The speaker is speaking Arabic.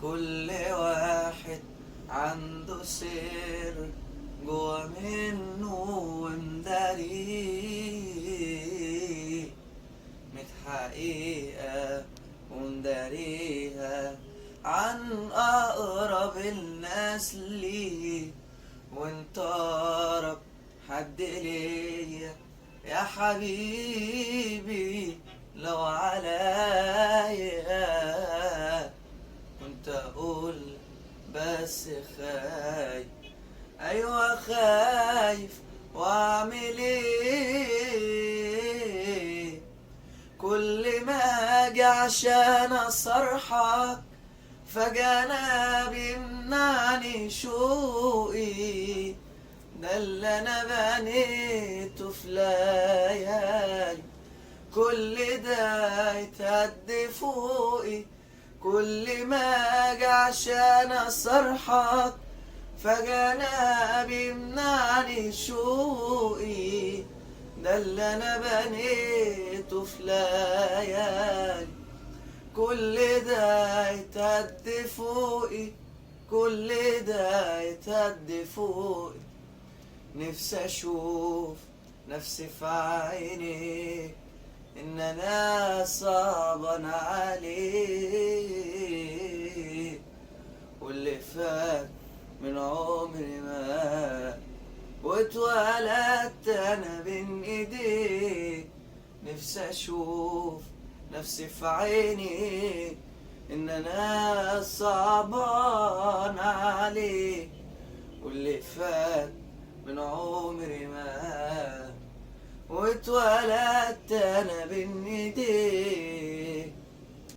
كل واحد عنده سر جوا منه ومداريه، متحقيقة ومداريها عن أقرب الناس ليه. وانت أقرب حد ليا يا حبيبي، لو عليا كنت أقول بس خايف. أيوة خايف وأعمل إيه؟ كل ما أجي عشان أصرحك فجأة أنا بيمنعني شوقي، ده اللي أنا بنيته في ليالي كل ده يتهد فوقي. كل ما أجي عشان أصرحك فجأة أنا بيمنعني شوقي، ده اللي أنا بنيته في ليالي كل ده يتهد فوقي، كل ده يتهد فوقي. نفسي أشوف نفسي في عينيك، إن أنا صعبان عليك، واللي فات من عمري ما واتولدت أنا بين إيديك. نفسي أشوف نفسي في عينيك، إن أنا صعبان عليك، واللي فات من عمري ما واتولدت أنا بين إيديك.